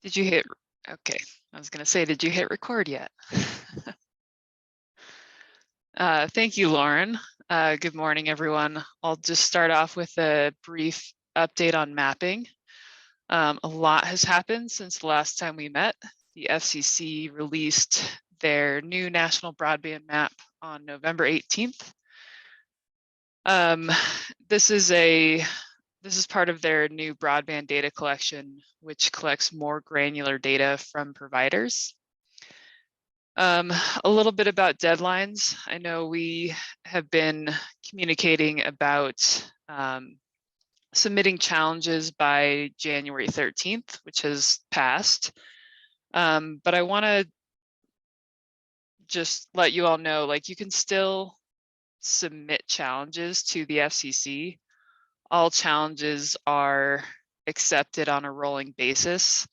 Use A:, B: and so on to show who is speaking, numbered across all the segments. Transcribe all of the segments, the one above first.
A: Did you hit, okay, I was gonna say, did you hit record yet? Thank you, Lauren. Good morning, everyone. I'll just start off with a brief update on mapping. A lot has happened since the last time we met. The FCC released their new national broadband map on November 18th. This is part of their new broadband data collection, which collects more granular data from providers. A little bit about deadlines. I know we have been communicating about submitting challenges by January 13th, which has passed. But I want to just let you all know, like, you can still submit challenges to the FCC. All challenges are accepted on a rolling basis.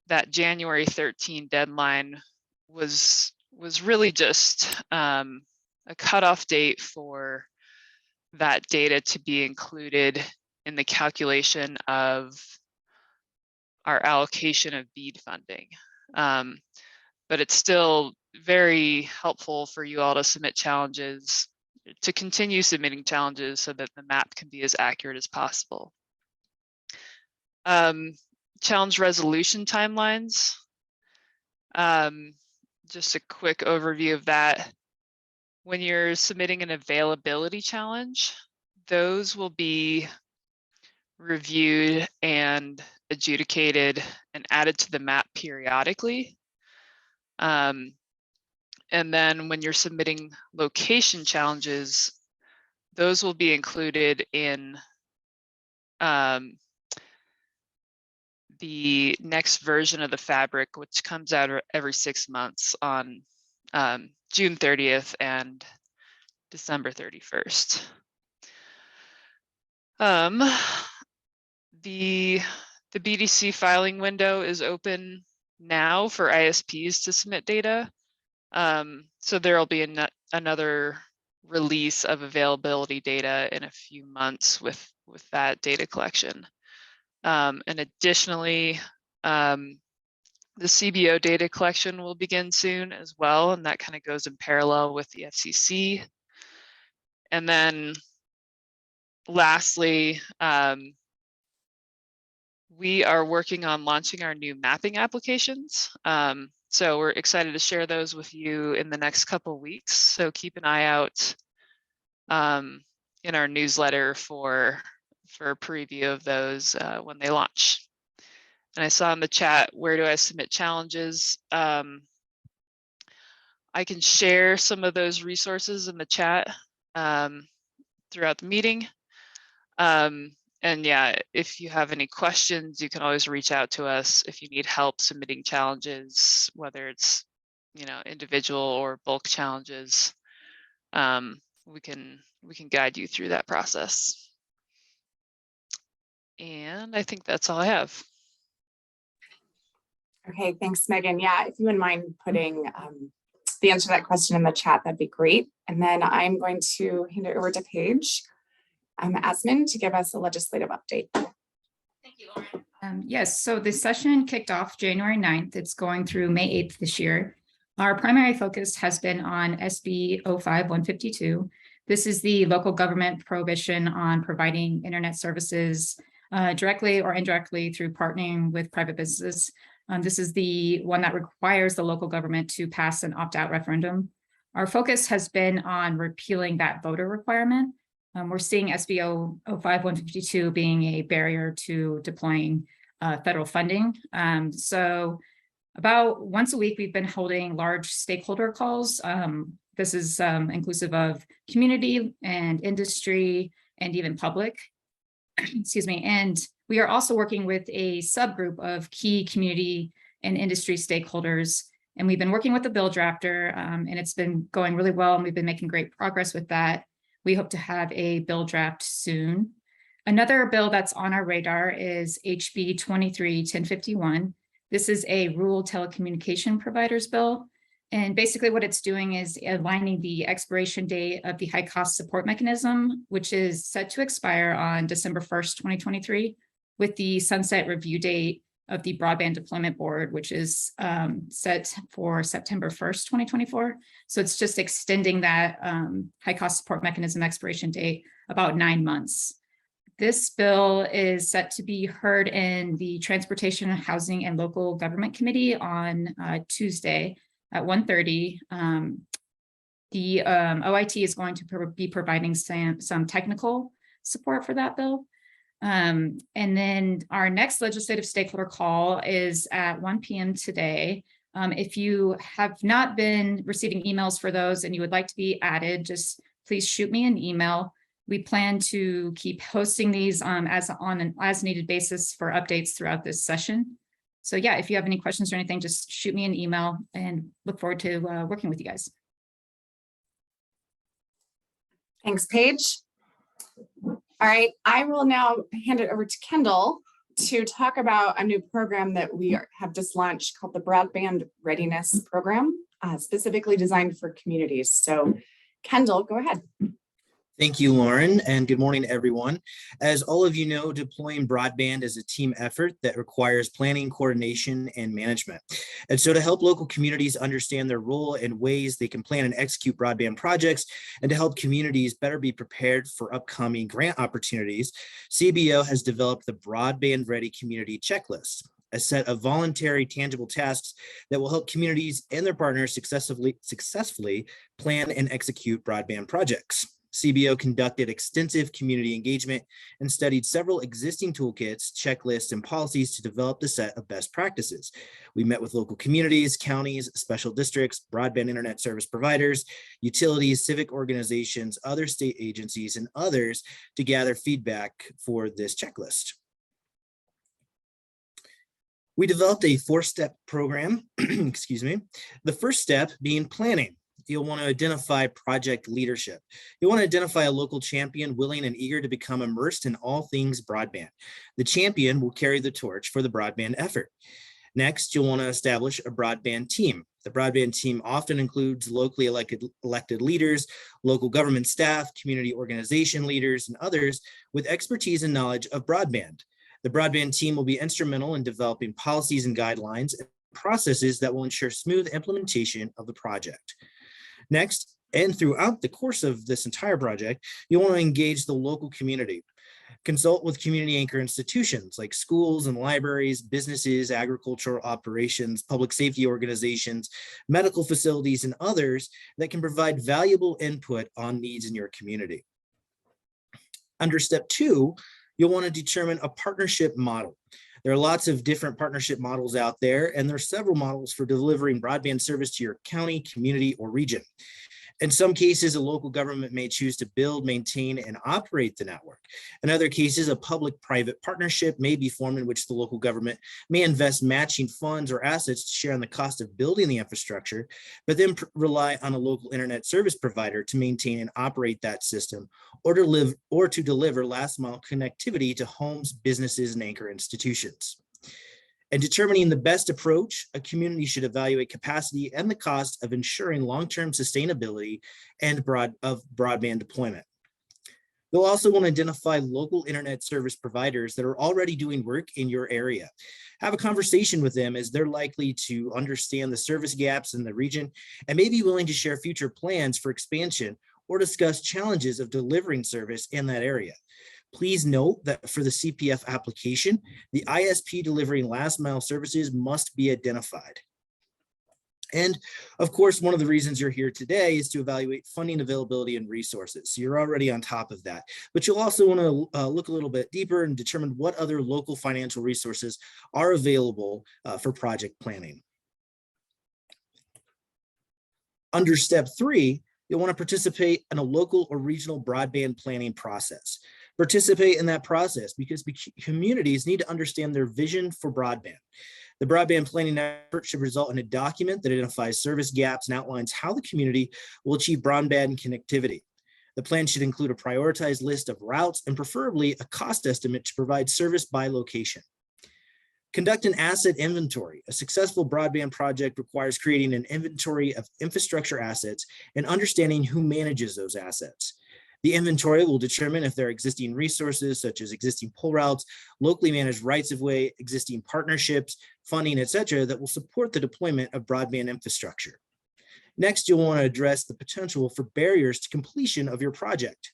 A: That January 13 deadline was really just a cutoff date for that data to be included in the calculation of our allocation of BEAD funding. But it's still very helpful for you all to submit challenges, to continue submitting challenges so that the map can be as accurate as possible. Challenge resolution timelines. Just a quick overview of that. When you're submitting an availability challenge, those will be reviewed and adjudicated and added to the map periodically. And then when you're submitting location challenges, those will be included in the next version of the fabric, which comes out every 6 months on June 30th and December 31st. The BDC filing window is open now for ISPs to submit data. So there will be another release of availability data in a few months with that data collection. And additionally, the CBO data collection will begin soon as well, and that kind of goes in parallel with the FCC. And then lastly, we are working on launching our new mapping applications. So we're excited to share those with you in the next couple of weeks. So keep an eye out in our newsletter for a preview of those when they launch. And I saw in the chat, where do I submit challenges? I can share some of those resources in the chat throughout the meeting. And yeah, if you have any questions, you can always reach out to us if you need help submitting challenges, whether it's, you know, individual or bulk challenges. We can guide you through that process. And I think that's all I have.
B: Okay, thanks, Megan. Yeah, if you wouldn't mind putting the answer to that question in the chat, that'd be great. And then I'm going to hand it over to Paige Asman to give us a legislative update.
C: Thank you, Lauren. Yes, so the session kicked off January 9th. It's going through May 8th this year. Our primary focus has been on SB 05-152. This is the local government prohibition on providing internet services directly or indirectly through partnering with private businesses. This is the one that requires the local government to pass an opt-out referendum. Our focus has been on repealing that voter requirement. We're seeing SB 05-152 being a barrier to deploying federal funding. So about once a week, we've been holding large stakeholder calls. This is inclusive of community and industry and even public, excuse me. And we are also working with a subgroup of key community and industry stakeholders. And we've been working with the bill drafter, and it's been going really well. And we've been making great progress with that. We hope to have a bill draft soon. Another bill that's on our radar is HB 23-1051. This is a rural telecommunication providers bill. And basically what it's doing is aligning the expiration date of the high cost support mechanism, which is set to expire on December 1st, 2023, with the sunset review date of the Broadband Deployment Board, which is set for September 1st, 2024. So it's just extending that high cost support mechanism expiration date about 9 months. This bill is set to be heard in the Transportation, Housing, and Local Government Committee on Tuesday at 1:30. The OIT is going to be providing some technical support for that bill. And then our next legislative stakeholder call is at 1 p.m. today. If you have not been receiving emails for those and you would like to be added, just please shoot me an email. We plan to keep hosting these on an as needed basis for updates throughout this session. So yeah, if you have any questions or anything, just shoot me an email and look forward to working with you guys.
B: Thanks, Paige. All right, I will now hand it over to Kendall to talk about a new program that we have just launched called the Broadband Readiness Program, specifically designed for communities. So Kendall, go ahead.
D: Thank you, Lauren, and good morning, everyone. As all of you know, deploying broadband is a team effort that requires planning, coordination, and management. And so to help local communities understand their role and ways they can plan and execute broadband projects, and to help communities better be prepared for upcoming grant opportunities, CBO has developed the Broadband Ready Community Checklist, a set of voluntary, tangible tasks that will help communities and their partners successfully plan and execute broadband projects. CBO conducted extensive community engagement and studied several existing toolkits, checklists, and policies to develop the set of best practices. We met with local communities, counties, special districts, broadband internet service providers, utilities, civic organizations, other state agencies, and others to gather feedback for this checklist. We developed a 4-step program, excuse me, the first step being planning. You'll want to identify project leadership. You'll want to identify a local champion willing and eager to become immersed in all things broadband. The champion will carry the torch for the broadband effort. Next, you'll want to establish a broadband team. The broadband team often includes locally elected leaders, local government staff, community organization leaders, and others with expertise and knowledge of broadband. The broadband team will be instrumental in developing policies and guidelines and processes that will ensure smooth implementation of the project. Next, and throughout the course of this entire project, you'll want to engage the local community. Consult with community anchor institutions like schools and libraries, businesses, agricultural operations, public safety organizations, medical facilities, and others that can provide valuable input on needs in your community. Under step 2, you'll want to determine a partnership model. There are lots of different partnership models out there, and there are several models for delivering broadband service to your county, community, or region. In some cases, a local government may choose to build, maintain, and operate the network. In other cases, a public-private partnership may be formed in which the local government may invest matching funds or assets to share on the cost of building the infrastructure, but then rely on a local internet service provider to maintain and operate that system, or to deliver last-mile connectivity to homes, businesses, and anchor institutions. In determining the best approach, a community should evaluate capacity and the cost of ensuring long-term sustainability and broadband deployment. You'll also want to identify local internet service providers that are already doing work in your area. Have a conversation with them, as they're likely to understand the service gaps in the region and may be willing to share future plans for expansion or discuss challenges of delivering service in that area. Please note that for the CPF application, the ISP delivering last mile services must be identified. And of course, one of the reasons you're here today is to evaluate funding availability and resources. So you're already on top of that, but you'll also want to look a little bit deeper and determine what other local financial resources are available for project planning. Under step 3, you'll want to participate in a local or regional broadband planning process. Participate in that process because communities need to understand their vision for broadband. The broadband planning effort should result in a document that identifies service gaps and outlines how the community will achieve broadband connectivity. The plan should include a prioritized list of routes and preferably a cost estimate to provide service by location. Conduct an asset inventory. A successful broadband project requires creating an inventory of infrastructure assets and understanding who manages those assets. The inventory will determine if there are existing resources such as existing pole routes, locally managed rights-of-way, existing partnerships, funding, etc., that will support the deployment of broadband infrastructure. Next, you'll want to address the potential for barriers to completion of your project.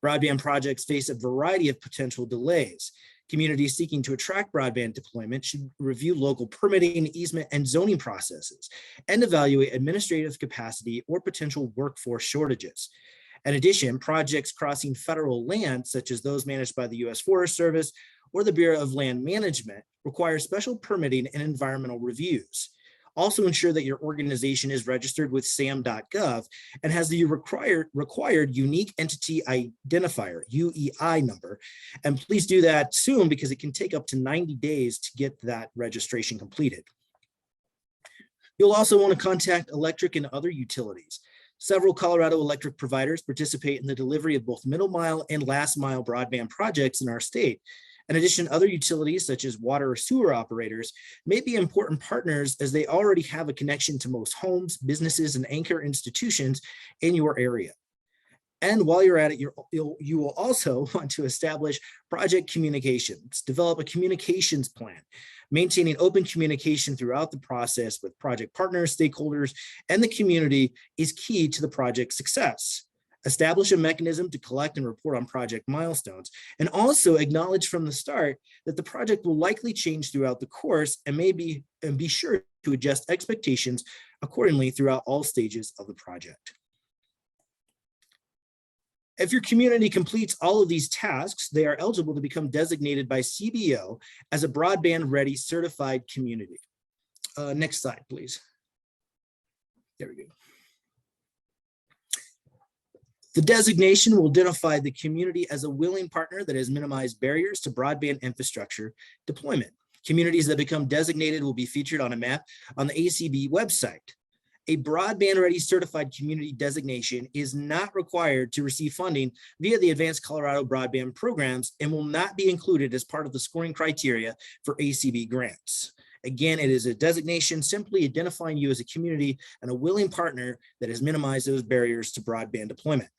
D: Broadband projects face a variety of potential delays. Communities seeking to attract broadband deployment should review local permitting, easement, and zoning processes and evaluate administrative capacity or potential workforce shortages. In addition, projects crossing federal land, such as those managed by the U.S. Forest Service or the Bureau of Land Management, require special permitting and environmental reviews. Also ensure that your organization is registered with sam.gov and has the required Unique Entity Identifier, UEI number. And please do that soon because it can take up to 90 days to get that registration completed. You'll also want to contact electric and other utilities. Several Colorado electric providers participate in the delivery of both middle mile and last mile broadband projects in our state. In addition, other utilities such as water or sewer operators may be important partners as they already have a connection to most homes, businesses, and anchor institutions in your area. And while you're at it, you will also want to establish project communications, develop a communications plan. Maintaining open communication throughout the process with project partners, stakeholders, and the community is key to the project's success. Establish a mechanism to collect and report on project milestones, and also acknowledge from the start that the project will likely change throughout the course and be sure to adjust expectations accordingly throughout all stages of the project. If your community completes all of these tasks, they are eligible to become designated by CBO as a broadband ready certified community. Next slide, please. There we go. The designation will identify the community as a willing partner that has minimized barriers to broadband infrastructure deployment. Communities that become designated will be featured on a map on the ACB website. A broadband ready certified community designation is not required to receive funding via the Advanced Colorado Broadband programs and will not be included as part of the scoring criteria for ACB grants. Again, it is a designation simply identifying you as a community and a willing partner that has minimized those barriers to broadband deployment.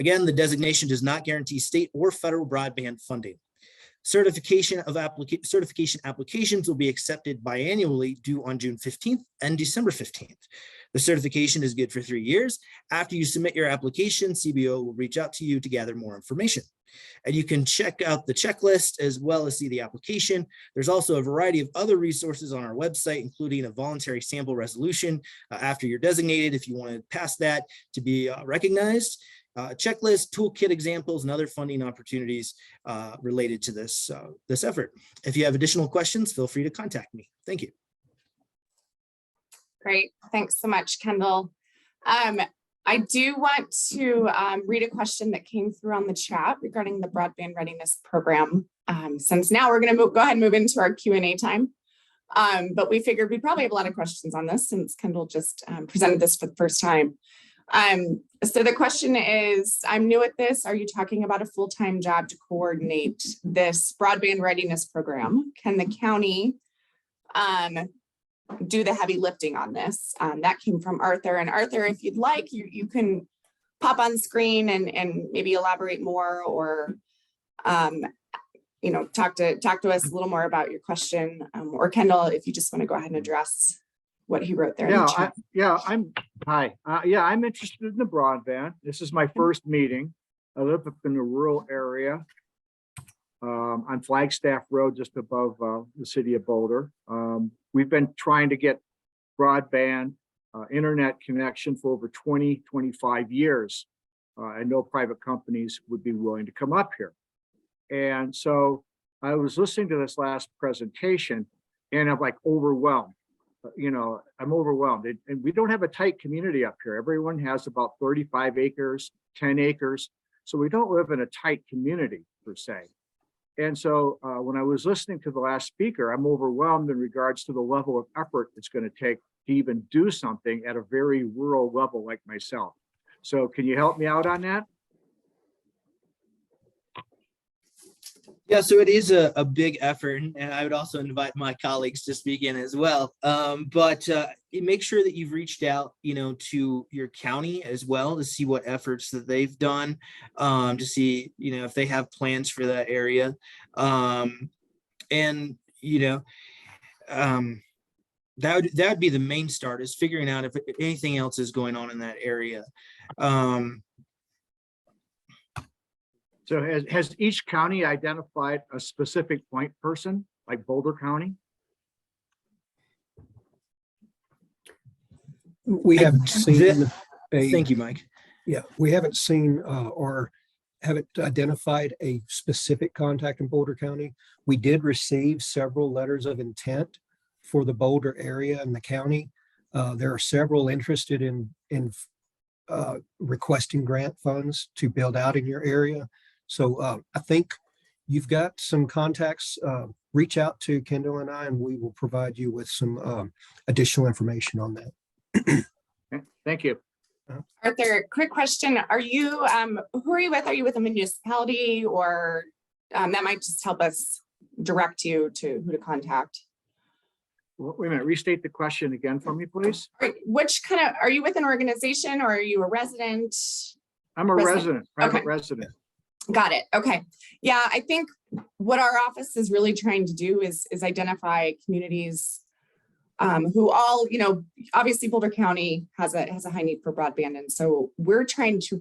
D: Again, the designation does not guarantee state or federal broadband funding. Certification applications will be accepted biannually, due on June 15th and December 15th. The certification is good for 3 years. After you submit your application, CBO will reach out to you to gather more information. And you can check out the checklist as well as see the application. There's also a variety of other resources on our website, including a voluntary sample resolution after you're designated if you want to pass that to be recognized. Checklist, toolkit examples, and other funding opportunities related to this effort. If you have additional questions, feel free to contact me. Thank you.
B: Great. Thanks so much, Kendall. I do want to read a question that came through on the chat regarding the Broadband Readiness Program. Since now we're going to go ahead and move into our Q&A time. But we figured we probably have a lot of questions on this since Kendall just presented this for the first time. So the question is, I'm new at this. Are you talking about a full-time job to coordinate this broadband readiness program? Can the county do the heavy lifting on this? That came from Arthur. And Arthur, if you'd like, you can pop on screen and maybe elaborate more, or talk to us a little more about your question. Or Kendall, if you just want to go ahead and address what he wrote there.
E: I'm interested in the broadband. This is my first meeting. I live up in a rural area on Flagstaff Road, just above the city of Boulder. We've been trying to get broadband internet connection for over 25 years. And no private companies would be willing to come up here. And so I was listening to this last presentation and I'm like overwhelmed. I'm overwhelmed, and we don't have a tight community up here. Everyone has about 35 acres, 10 acres. So we don't live in a tight community per se. And so when I was listening to the last speaker, I'm overwhelmed in regards to the level of effort it's going to take to even do something at a very rural level like myself. So can you help me out on that?
D: Yeah, so it is a big effort, and I would also invite my colleagues to speak in as well. But make sure that you've reached out, to your county as well to see what efforts that they've done, to see, if they have plans for that area. And, that would be the main start, is figuring out if anything else is going on in that area.
E: So has each county identified a specific point person, like Boulder County?
F: We haven't seen
D: Thank you, Mike.
F: Yeah, we haven't seen or haven't identified a specific contact in Boulder County. We did receive several letters of intent for the Boulder area and the county. There are several interested in requesting grant funds to build out in your area. So I think you've got some contacts. Reach out to Kendall and I, and we will provide you with some additional information on that.
E: Okay, thank you.
B: Arthur, quick question. Are you, who are you with? Are you with a municipality, or that might just help us direct you to who to contact?
E: Wait a minute, restate the question again for me, please.
B: Which kind of, are you with an organization, or are you a resident?
E: I'm a resident, private
B: Okay.
E: resident.
B: Got it. Okay. Yeah, I think what our office is really trying to do is identify communities who all, obviously Boulder County has a high need for broadband. And so we're trying to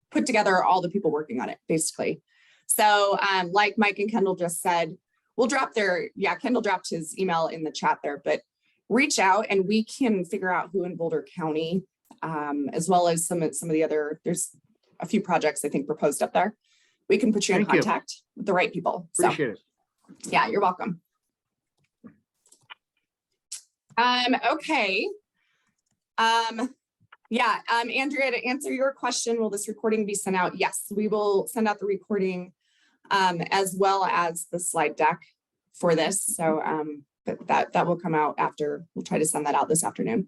B: put together all the people working on it, basically. So like Mike and Kendall just said, we'll drop Kendall dropped his email in the chat there, but reach out and we can figure out who in Boulder County, as well as some of the other, there's a few projects I think proposed up there. We can put you in contact with the right people.
E: Appreciate it.
B: Yeah, you're welcome. Okay. Andrea, to answer your question, will this recording be sent out? Yes, we will send out the recording as well as the slide deck for this. So but that will come out after. We'll try to send that out this afternoon.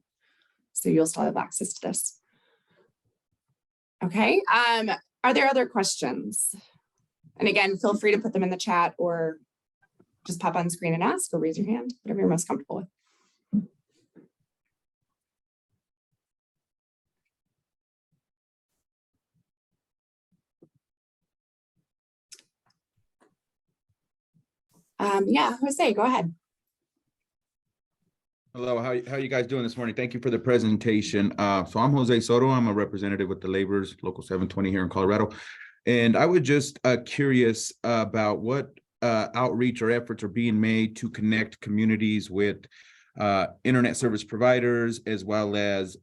B: So you'll still have access to this. Okay. Are there other questions? And again, feel free to put them in the chat or just pop on screen and ask, or raise your hand, whatever you're most comfortable with. Jose, go ahead.
G: Hello, how you guys doing this morning? Thank you for the presentation. So I'm Jose Soto. I'm a representative with the Laborers, Local 720 here in Colorado. And I was just curious about what outreach or efforts are being made to connect communities with internet service providers, as well as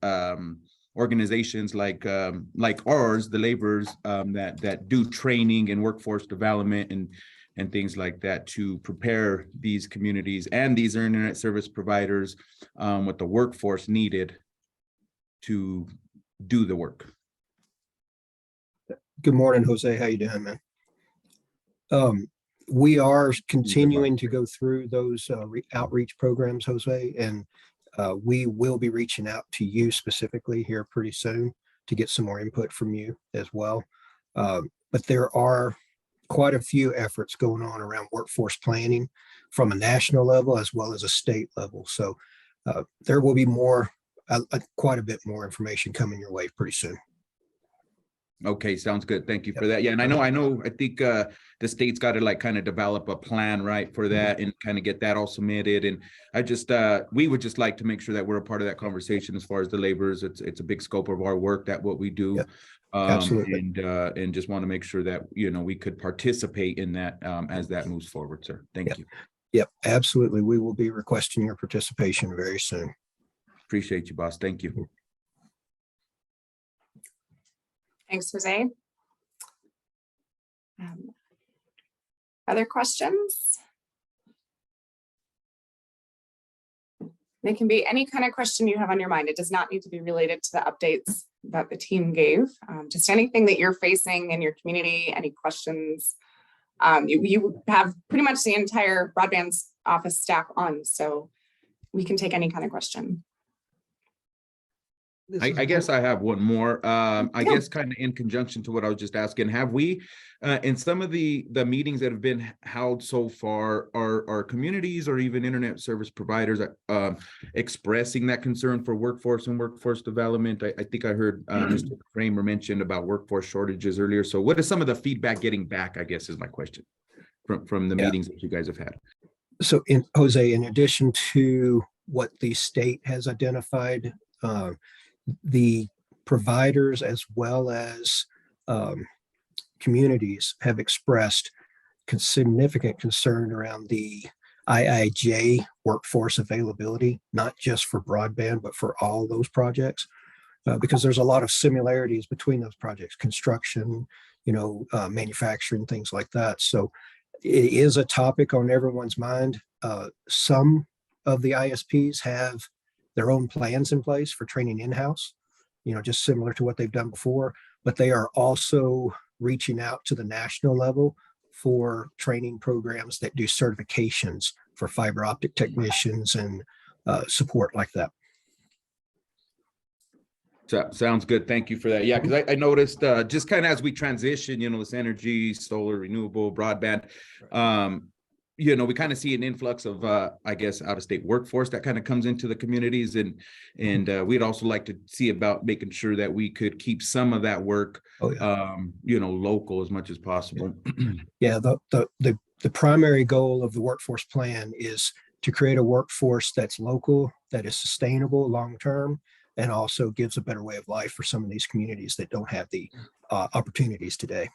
G: organizations like ours, the Laborers, that do training and workforce development and things like that to prepare these communities and these internet service providers with the workforce needed to do the work.
F: Good morning, Jose. How you doing, man? We are continuing to go through those outreach programs, Jose, and we will be reaching out to you specifically here pretty soon to get some more input from you as well. But there are quite a few efforts going on around workforce planning from a national level as well as a state level. So there will be more, quite a bit more information coming your way pretty soon.
G: Okay, sounds good. Thank you for that. Yeah, and I think the state's got to like kind of develop a plan, right, for that and kind of get that all submitted. And I just we would just like to make sure that we're a part of that conversation as far as the Laborers. It's a big scope of our work, that what we do.
F: Yep. Absolutely.
G: And just want to make sure that we could participate in that as that moves forward, sir. Thank you.
F: Yep, absolutely. We will be requesting your participation very soon.
G: Appreciate you, boss. Thank you.
B: Thanks, Jose. Other questions? They can be any kind of question you have on your mind. It does not need to be related to the updates that the team gave. Just anything that you're facing in your community, any questions. You have pretty much the entire broadband office staff on, so we can take any kind of question.
G: I guess I have one more. I guess kind of in conjunction to what I was just asking, have we, in some of the meetings that have been held so far, are communities or even internet service providers expressing that concern for workforce and workforce development? I think I heard Mr. Kramer mention about workforce shortages earlier. So what is some of the feedback getting back, I guess is my question, from the meetings that you guys have had?
F: So Jose, in addition to what the state has identified, the providers as well as communities have expressed significant concern around the IIJ workforce availability, not just for broadband, but for all those projects, because there's a lot of similarities between those projects, construction, manufacturing, things like that. So it is a topic on everyone's mind. Some of the ISPs have their own plans in place for training in-house, just similar to what they've done before, but they are also reaching out to the national level for training programs that do certifications for fiber optic technicians and support like that.
G: So, sounds good. Thank you for that. Yeah, because I noticed just kind of as we transition, this energy, solar, renewable, broadband, we kind of see an influx of, I guess, out-of-state workforce that kind of comes into the communities, and we'd also like to see about making sure that we could keep some of that work, local as much as possible.
F: Yeah, the primary goal of the workforce plan is to create a workforce that's local, that is sustainable long-term, and also gives a better way of life for some of these communities that don't have the opportunities today.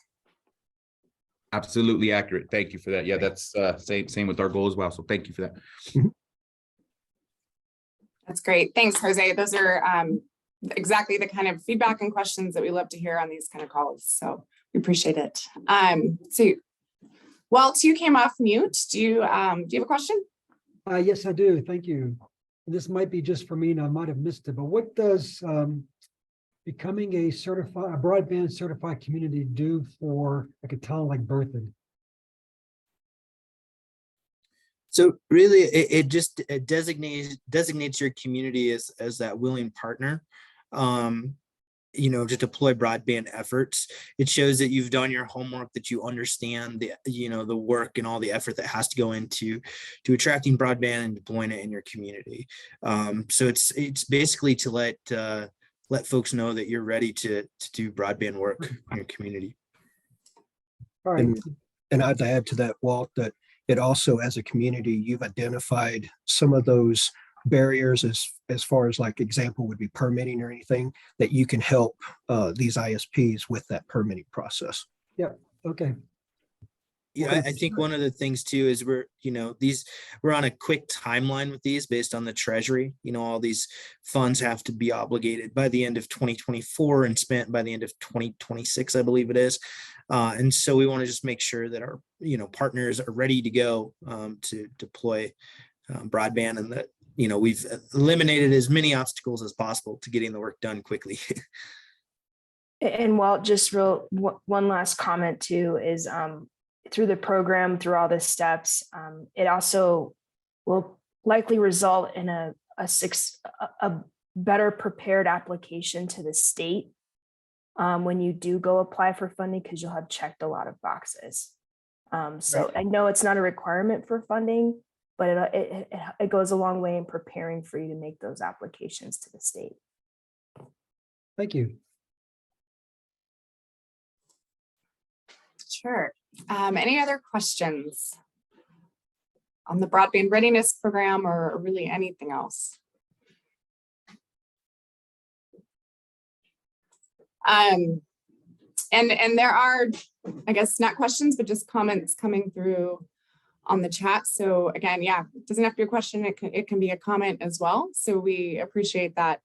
G: Absolutely accurate. Thank you for that. Yeah, that's same with our goal as well. So thank you for that.
B: That's great. Thanks, Jose. Those are exactly the kind of feedback and questions that we love to hear on these kind of calls. So we appreciate it. So Walt, you came off mute. Do you have a question?
H: Yes, I do. Thank you. This might be just for me and I might have missed it, but what does becoming a broadband certified community do for like a town like Berthoud?
D: So really, it just designates your community as that willing partner, to deploy broadband efforts. It shows that you've done your homework, that you understand the work and all the effort that has to go into attracting broadband and deploying it in your community. So it's basically to let folks know that you're ready to do broadband work in your community.
H: All right.
F: And I'd add to that, Walt, that it also, as a community, you've identified some of those barriers as far as, like, example would be permitting or anything, that you can help these ISPs with that permitting process.
H: Yeah. Okay.
D: Yeah, I think one of the things too is we're on a quick timeline with these based on the Treasury. All these funds have to be obligated by the end of 2024 and spent by the end of 2026, I believe it is. And so we want to just make sure that our partners are ready to go to deploy broadband, and that we've eliminated as many obstacles as possible to getting the work done quickly.
I: And Walt, just one last comment too is through the program, through all the steps, it also will likely result in a better prepared application to the state when you do go apply for funding, because you'll have checked a lot of boxes. So right. I know it's not a requirement for funding, but it goes a long way in preparing for you to make those applications to the state.
H: Thank you.
B: Sure. Any other questions on the broadband readiness program or really anything else? And there are, I guess, not questions, but just comments coming through on the chat. So again, yeah, it doesn't have to be a question. It can be a comment as well. So we appreciate that.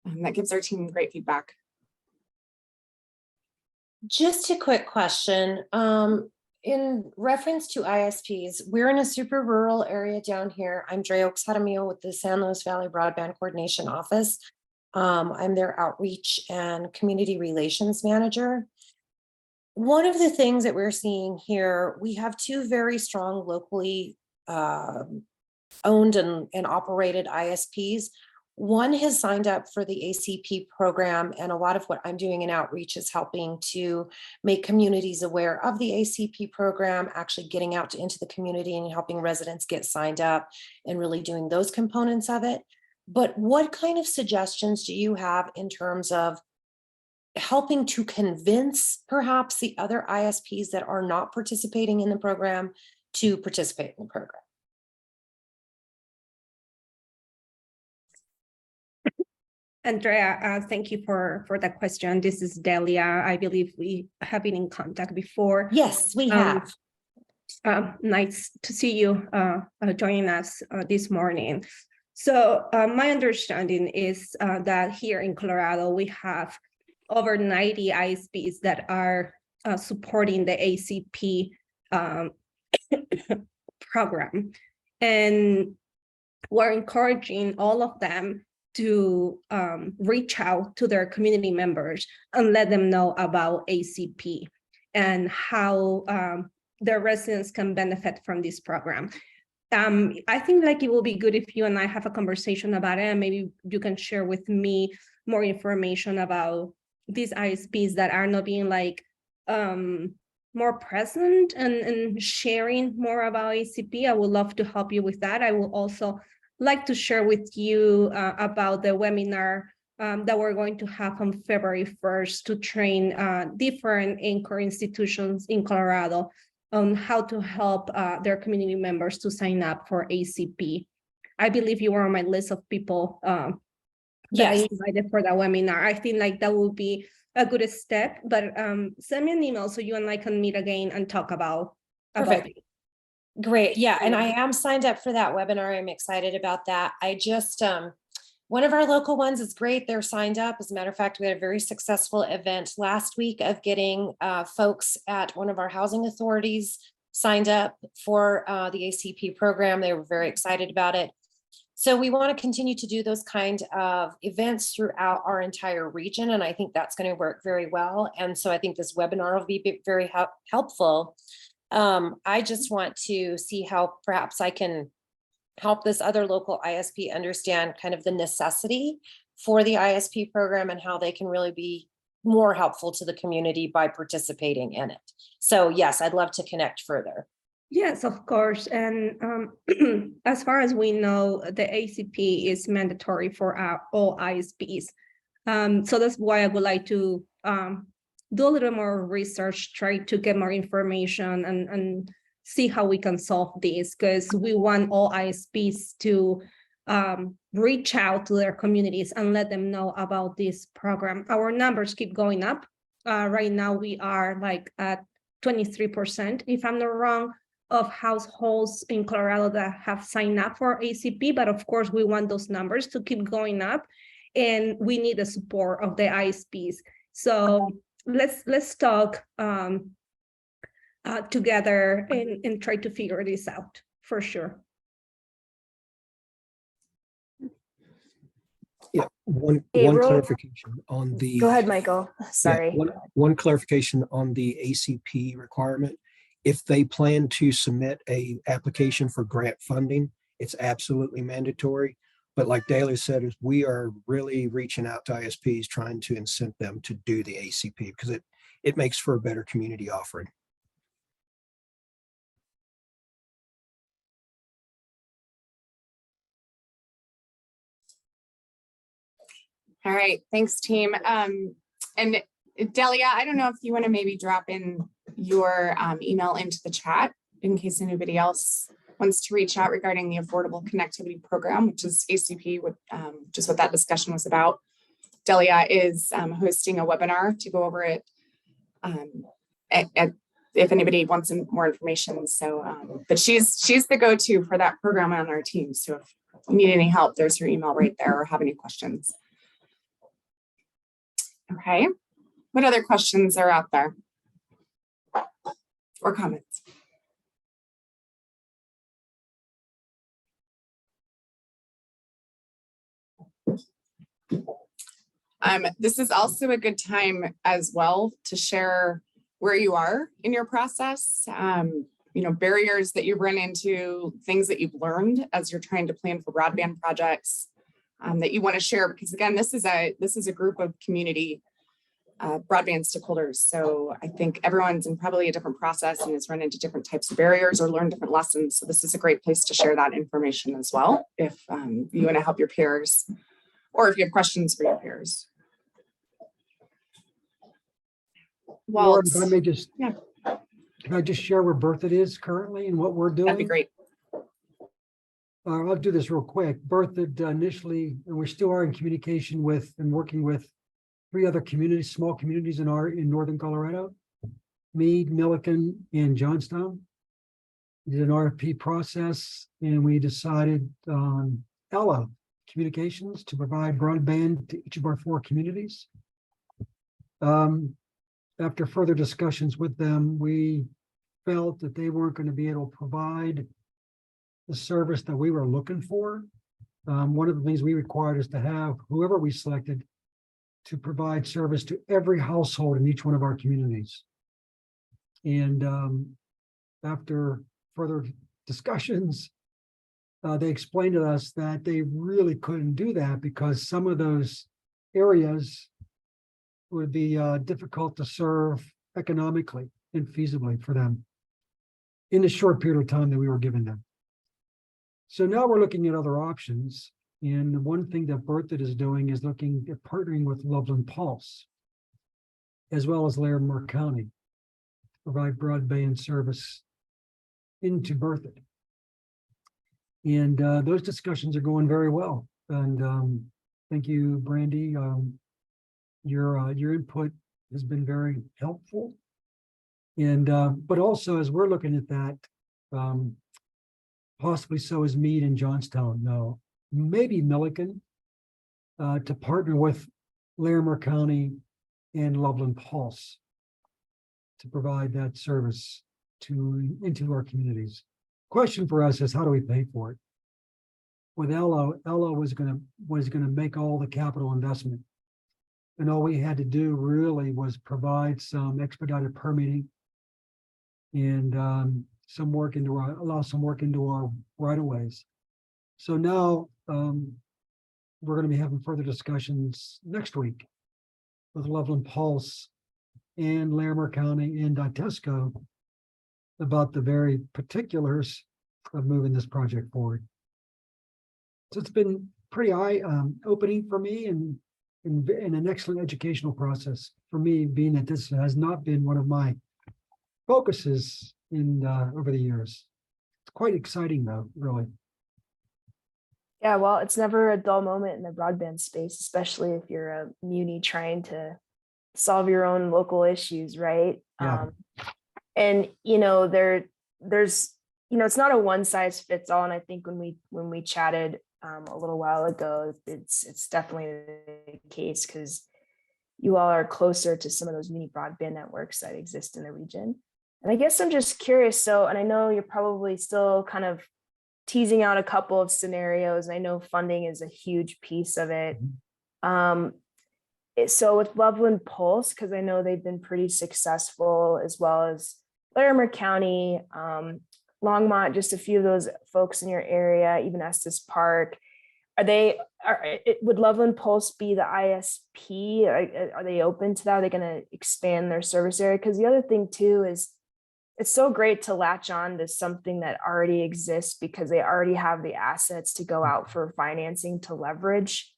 B: That gives our team great feedback.
J: Just a quick question. In reference to ISPs, we're in a super rural area down here. I'm Dre Oaks Jaramillo with the San Luis Valley Broadband Coordination Office. I'm their outreach and community relations manager. One of the things that we're seeing here, we have two very strong locally owned and operated ISPs. One has signed up for the ACP program, and a lot of what I'm doing in outreach is helping to make communities aware of the ACP program, actually getting out into the community and helping residents get signed up and really doing those components of it. But what kind of suggestions do you have in terms of helping to convince perhaps the other ISPs that are not participating in the program to participate in the program?
K: Andrea, thank you for that question. This is Delia. I believe we have been in contact before.
J: Yes, we have.
K: Nice to see you joining us this morning. So my understanding is that here in Colorado, we have over 90 ISPs that are supporting the ACP program. And we're encouraging all of them to reach out to their community members and let them know about ACP and how their residents can benefit from this program. I think like it will be good if you and I have a conversation about it, and maybe you can share with me more information about these ISPs that are not being like more present and sharing more about ACP. I would love to help you with that. I will also like to share with you about the webinar that we're going to have on February 1st to train different anchor institutions in Colorado on how to help their community members to sign up for ACP. I believe you were on my list of people that I invited for that webinar. I think like that will be a good step, but send me an email so you and I can meet again and talk about it.
J: Great. Yeah. And I am signed up for that webinar. I'm excited about that. I just, one of our local ones is great. They're signed up. As a matter of fact, we had a very successful event last week of getting folks at one of our housing authorities signed up for the ACP program. They were very excited about it. So we want to continue to do those kind of events throughout our entire region. And I think that's going to work very well. And so I think this webinar will be very helpful. I just want to see how perhaps I can help this other local ISP understand kind of the necessity for the ISP program and how they can really be more helpful to the community by participating in it. So yes, I'd love to connect further.
K: Yes, of course. And as far as we know, the ACP is mandatory for all ISPs. So that's why I would like to do a little more research, try to get more information and see how we can solve this, because we want all ISPs to reach out to their communities and let them know about this program. Our numbers keep going up. Right now we are like at 23%, if I'm not wrong, of households in Colorado that have signed up for ACP. But of course, we want those numbers to keep going up, and we need the support of the ISPs. So let's talk together and try to figure this out for sure.
F: Yeah, one clarification on the.
I: Go ahead, Michael. Sorry.
F: Yeah, one clarification on the ACP requirement. If they plan to submit a application for grant funding, it's absolutely mandatory. But like Daly said, is we are really reaching out to ISPs, trying to incent them to do the ACP because it makes for a better community offering.
B: All right, thanks team. And Delia, I don't know if you want to maybe drop in your email into the chat in case anybody else wants to reach out regarding the Affordable Connectivity Program, which is ACP, just what that discussion was about. Delia is hosting a webinar to go over it if anybody wants some more information. So, but she's the go-to for that program on our team. So if you need any help, there's her email right there or have any questions. Okay, what other questions are out there or comments? This is also a good time as well to share where you are in your process, you know, barriers that you run into, things that you've learned as you're trying to plan for broadband projects, that you want to share, because again, this is a group of community broadband stakeholders. So I think everyone's in probably a different process and has run into different types of barriers or learned different lessons. So this is a great place to share that information as well, if you want to help your peers or if you have questions for your peers.
H: Lauren, if I may just,
B: Yeah.
H: Can I just share where Berthoud is currently and what we're doing?
B: That'd be great.
H: I'll do this real quick. Berthoud initially, and we still are in communication with and working with 3 other communities, small communities in northern Colorado, Meade, Milliken, and Johnstown. We did an RFP process and we decided on Ella Communications to provide broadband to each of our 4 communities. After further discussions with them, we felt that they weren't going to be able to provide the service that we were looking for. One of the things we required is to have whoever we selected to provide service to every household in each one of our communities. And after further discussions, they explained to us that they really couldn't do that because some of those areas would be difficult to serve economically and feasibly for them in the short period of time that we were giving them. So now we're looking at other options. And the one thing that Berthoud is doing is looking at partnering with Loveland Pulse, as well as Larimer County, to provide broadband service into Berthoud. And those discussions are going very well. And thank you, Brandy. Your input has been very helpful. And but also as we're looking at that, possibly so is Meade and Johnstown. No, maybe Milliken, to partner with Larimer County and Loveland Pulse to provide that service into our communities. Question for us is how do we pay for it? With Ella was gonna make all the capital investment. And all we had to do really was provide some expedited permitting and allow some work into our right-of-ways. So now we're going to be having further discussions next week with Loveland Pulse and Larimer County and Itesco about the very particulars of moving this project forward. So it's been pretty eye-opening for me and an excellent educational process for me, being that this has not been one of my focuses in over the years. It's quite exciting though, really.
I: Yeah, well, it's never a dull moment in the broadband space, especially if you're a muni trying to solve your own local issues, right?
H: Yeah.
I: And there's it's not a one size fits all. And I think when we chatted a little while ago, it's definitely the case because you all are closer to some of those mini broadband networks that exist in the region. And I guess I'm just curious. So, and I know you're probably still kind of teasing out a couple of scenarios. And I know funding is a huge piece of it. So with Loveland Pulse, because I know they've been pretty successful, as well as Larimer County, Longmont, just a few of those folks in your area, even Estes Park. Would Loveland Pulse be the ISP? Are they open to that? Are they going to expand their service area? Because the other thing too is it's so great to latch on to something that already exists because they already have the assets to go out for financing to leverage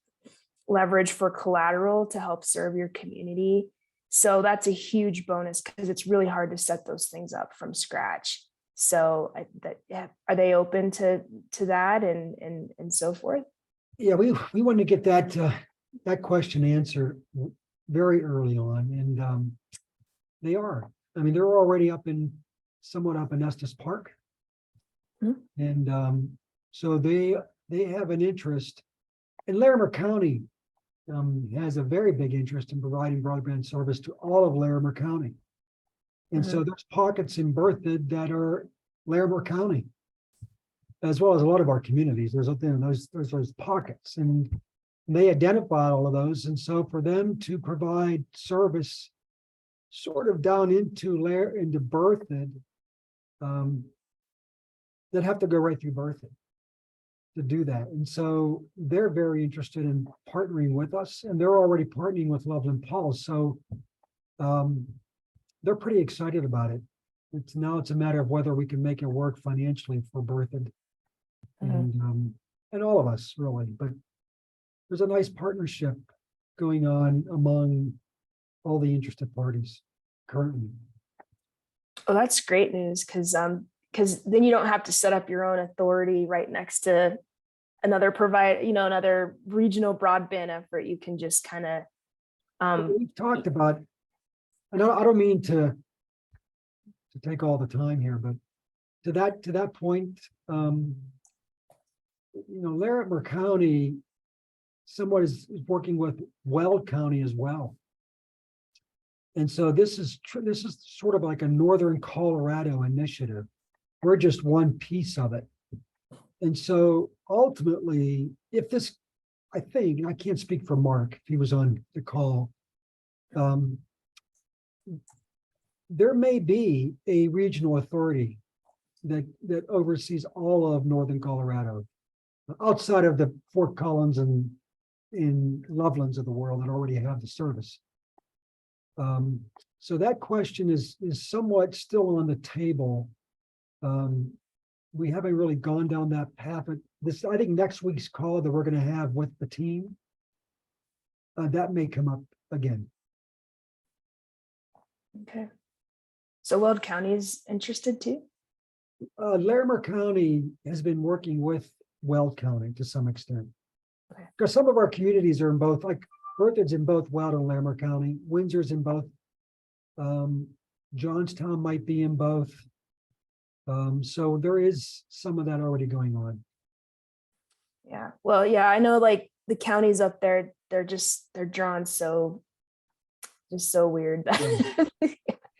I: for collateral to help serve your community. So that's a huge bonus because it's really hard to set those things up from scratch. So are they open to that and so forth?
H: Yeah, we wanted to get that question answered very early on, and they are. I mean, they're already somewhat up in Estes Park, and so they have an interest. And Larimer County has a very big interest in providing broadband service to all of Larimer County. And so there's pockets in Berthoud that are Larimer County, as well as a lot of our communities. There's those pockets, and they identify all of those. And so for them to provide service sort of down into Berthoud, that have to go right through Berthoud. to do that. And so they're very interested in partnering with us, and they're already partnering with Loveland Pulse. So they're pretty excited about it. Now it's a matter of whether we can make it work financially for Berthoud and all of us really. But there's a nice partnership going on among all the interested parties currently.
I: Oh, that's great news, because then you don't have to set up your own authority right next to another another regional broadband effort. You can just kind of
H: We've talked about, and I don't mean to take all the time here, but to that point, Larimer County somewhat is working with Weld County as well. And so this is sort of like a Northern Colorado initiative. We're just one piece of it. And so ultimately, if this, I think, and I can't speak for Mark if he was on the call, there may be a regional authority that oversees all of Northern Colorado, outside of the Fort Collins and in Lovelands of the world that already have the service. So that question is somewhat still on the table. We haven't really gone down that path. But this, I think, next week's call that we're going to have with the team, that may come up again.
I: Okay. So Weld County is interested too?
H: Larimer County has been working with Weld County to some extent.
I: Okay.
H: Because some of our communities are in both, like Berthoud's in both Weld and Larimer County, Windsor's in both. Johnstown might be in both. So there is some of that already going on.
I: Yeah. Well, yeah, I know like the counties up there, they're drawn so weird.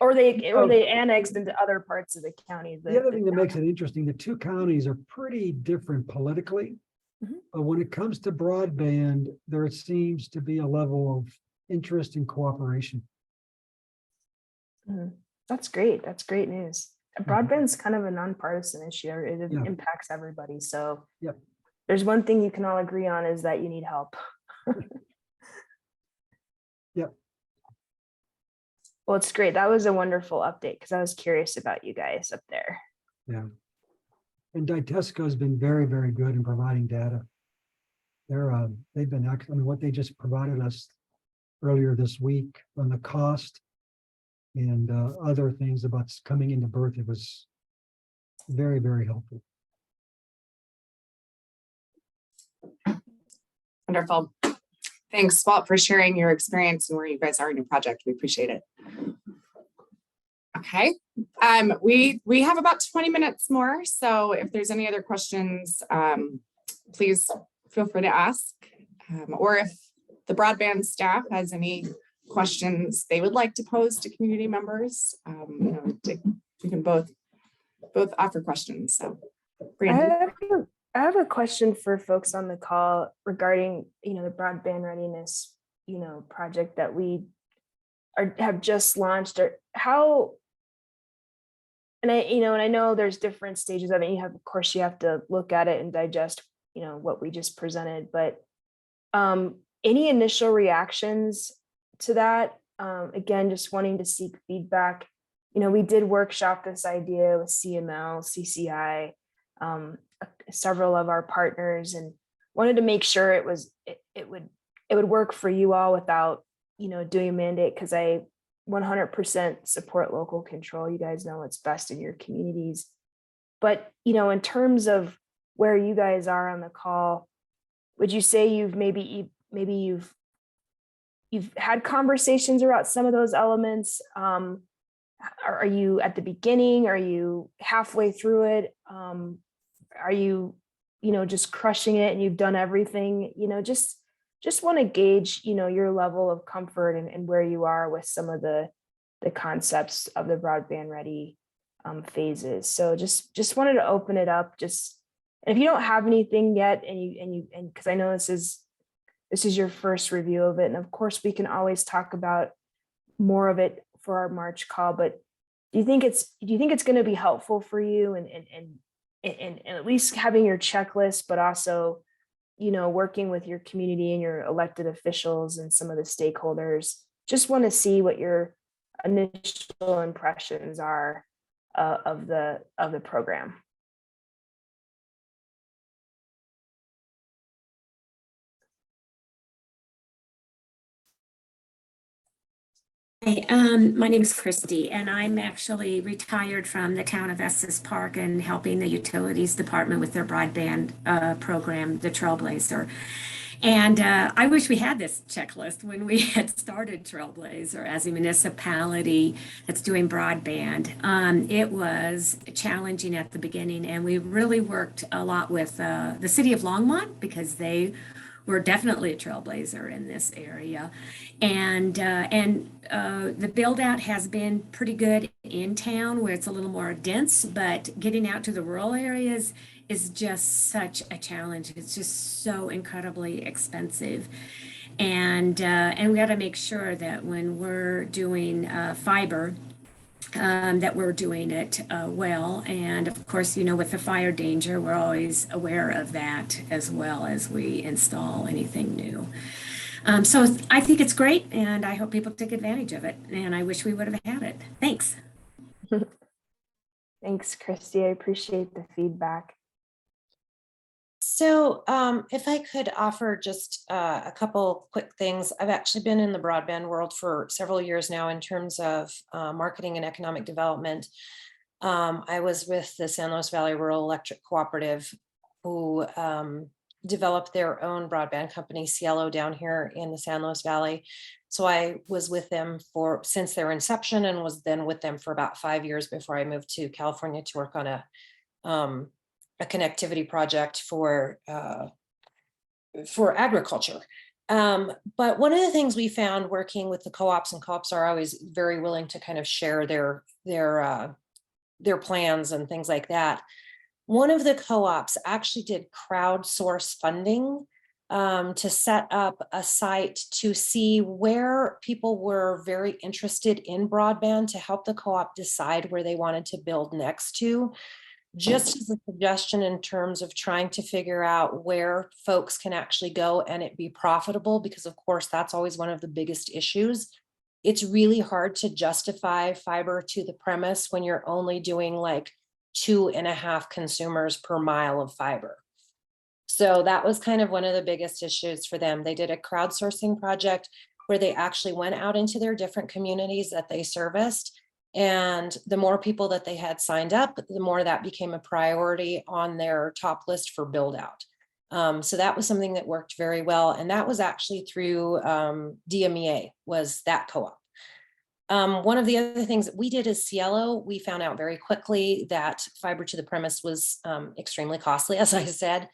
I: or they annexed into other parts of the county.
H: The other thing that makes it interesting, the two counties are pretty different politically. But when it comes to broadband, there seems to be a level of interest and cooperation.
I: That's great. That's great news. Broadband's kind of a nonpartisan issue. It impacts everybody. So there's one thing you can all agree on is that you need help. Well, it's great. That was a wonderful update because I was curious about you guys up there.
H: Yeah. And Ditesco has been very, very good in providing data. They've been excellent. I mean, what they just provided us earlier this week on the cost and other things about coming into birth, it was very, very helpful.
B: Wonderful. Thanks, Walt, for sharing your experience and where you guys are in your project. We appreciate it. Okay. We have about 20 minutes more. So if there's any other questions, please feel free to ask. Or if the broadband staff has any questions they would like to pose to community members, we can both offer questions. So Brandon.
I: I have a question for folks on the call regarding, the broadband readiness, project that we have just launched. Or how, and I know there's different stages of it. Of course, you have to look at it and digest, what we just presented. But any initial reactions to that? Again, just wanting to seek feedback. We did workshop this idea with CML, CCI. Several of our partners, and wanted to make sure it would work for you all without doing a mandate, because I 100% support local control. You guys know what's best in your communities. But in terms of where you guys are on the call, would you say you've maybe you've had conversations about some of those elements? Are you at the beginning? Are you halfway through it? Are you, just crushing it and you've done everything? Just want to gauge, your level of comfort and where you are with some of the concepts of the broadband ready phases. So just wanted to open it up. And if you don't have anything yet, and because I know this is your first review of it, and of course we can always talk about more of it for our March call. But do you think it's going to be helpful for you and and at least having your checklist, but also, working with your community and your elected officials and some of the stakeholders. Just want to see what your initial impressions are of the program.
L: Hey, my name is Christy, and I'm actually retired from the town of Estes Park and helping the utilities department with their broadband program, the Trailblazer. And I wish we had this checklist when we had started Trailblazer as a municipality that's doing broadband. It was challenging at the beginning, and we really worked a lot with the city of Longmont because they were definitely a trailblazer in this area. And the build out has been pretty good in town where it's a little more dense, but getting out to the rural areas is just such a challenge. It's just so incredibly expensive. And we got to make sure that when we're doing fiber, that we're doing it well. And of course, with the fire danger, we're always aware of that as well as we install anything new. So I think it's great, and I hope people take advantage of it. And I wish we would have had it. Thanks.
I: Thanks, Christy. I appreciate the feedback.
J: So if I could offer just a couple quick things. I've actually been in the broadband world for several years now in terms of marketing and economic development. I was with the San Luis Valley Rural Electric Cooperative, who developed their own broadband company, Cielo, down here in the San Luis Valley. So I was with them since their inception, and was then with them for about 5 years before I moved to California to work on a connectivity project for agriculture. But one of the things we found working with the co-ops, and co-ops are always very willing to kind of share their plans and things like that. One of the co-ops actually did crowdsource funding to set up a site to see where people were very interested in broadband to help the co-op decide where they wanted to build next to. Just as a suggestion in terms of trying to figure out where folks can actually go and it be profitable, because of course that's always one of the biggest issues. It's really hard to justify fiber to the premise when you're only doing like 2.5 consumers per mile of fiber. So that was kind of one of the biggest issues for them. They did a crowdsourcing project where they actually went out into their different communities that they serviced. And the more people that they had signed up, the more that became a priority on their top list for build out. So that was something that worked very well. And that was actually through DMEA, was that co-op. One of the other things that we did as Cielo, we found out very quickly that fiber to the premise was extremely costly, as I said.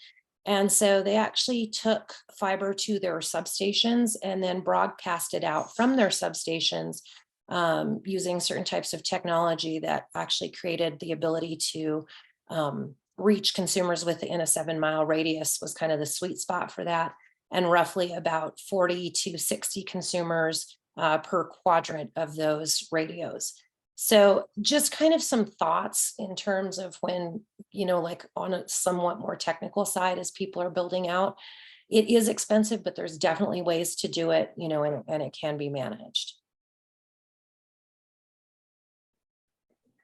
J: And so they actually took fiber to their substations and then broadcasted out from their substations using certain types of technology that actually created the ability to reach consumers within a 7-mile radius was kind of the sweet spot for that. And roughly about 40 to 60 consumers per quadrant of those radios. So just kind of some thoughts in terms of when, like on a somewhat more technical side, as people are building out, it is expensive, but there's definitely ways to do it, and it can be managed.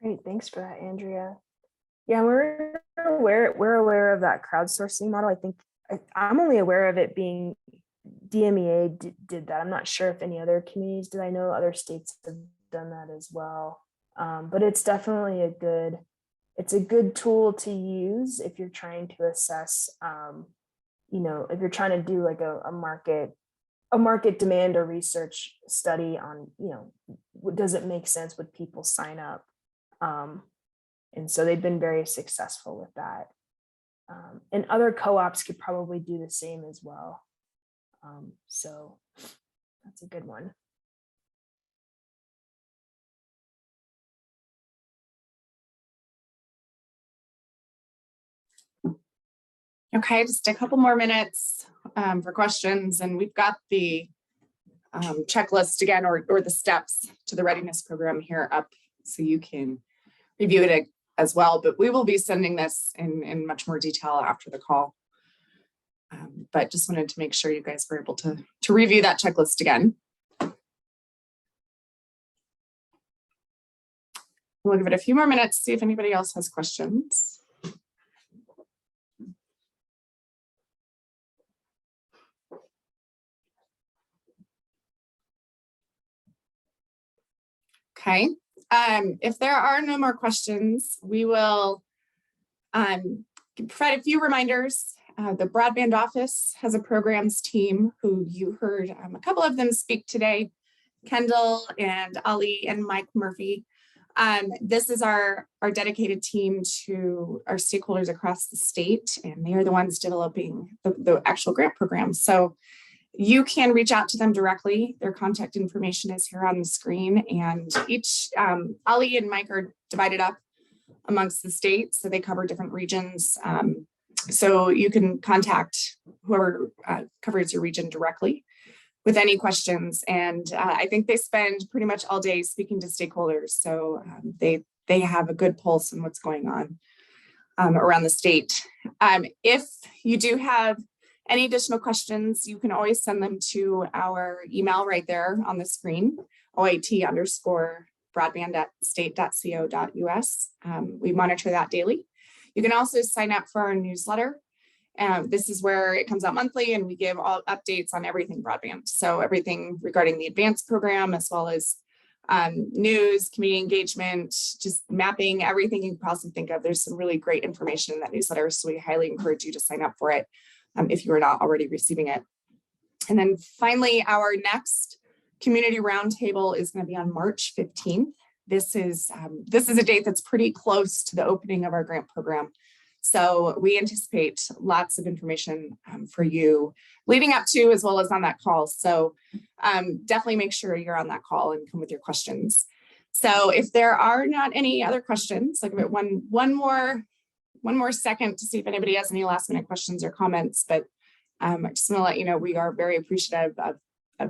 I: Great, thanks for that, Andrea. Yeah, we're aware of that crowdsourcing model. I think I'm only aware of it being DMEA did that. I'm not sure if any other communities did. I know other states have done that as well. But it's definitely a good tool to use if you're trying to assess, if you're trying to do like a market demand or research study on, does it make sense? Would people sign up? And so they've been very successful with that. And other co-ops could probably do the same as well. So that's a good one.
B: Okay, just a couple more minutes for questions, and we've got the checklist again, or the steps to the readiness program here up, so you can review it as well, but we will be sending this in much more detail after the call. But just wanted to make sure you guys were able to review that checklist again. We'll give it a few more minutes, see if anybody else has questions. Okay, if there are no more questions, we will provide a few reminders. The Broadband Office has a programs team who you heard a couple of them speak today, Kendall and Ali and Mike Murphy. This is our dedicated team to our stakeholders across the state, and they are the ones developing the actual grant program. So you can reach out to them directly. Their contact information is here on the screen, and each Ali and Mike are divided up amongst the state, so they cover different regions. So you can contact whoever covers your region directly with any questions. And I think they spend pretty much all day speaking to stakeholders. So they have a good pulse on what's going on around the state. If you do have any additional questions, you can always send them to our email right there on the screen, oit_broadband@state.co.us. We monitor that daily. You can also sign up for our newsletter. This is where it comes out monthly, and we give all updates on everything broadband. So everything regarding the advanced program, as well as news, community engagement, just mapping, everything you can possibly think of. There's some really great information in that newsletter, so we highly encourage you to sign up for it if you are not already receiving it. And then finally, our next community roundtable is going to be on March 15th. This is a date that's pretty close to the opening of our grant program. So we anticipate lots of information for you leading up to, as well as on that call. So definitely make sure you're on that call and come with your questions. So if there are not any other questions, I'll give it one more second to see if anybody has any last minute questions or comments. But I just want to let you know, we are very appreciative of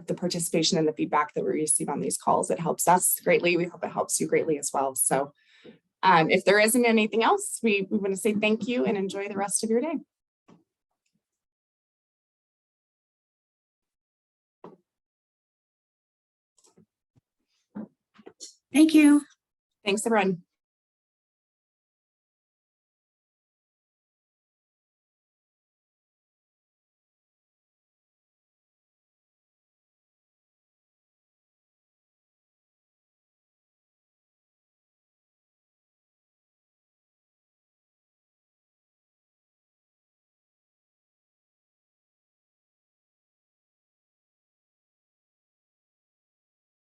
B: the participation and the feedback that we receive on these calls. It helps us greatly. We hope it helps you greatly as well. So if there isn't anything else, we want to say thank you and enjoy the rest of your day.
L: Thank you.
B: Thanks, everyone.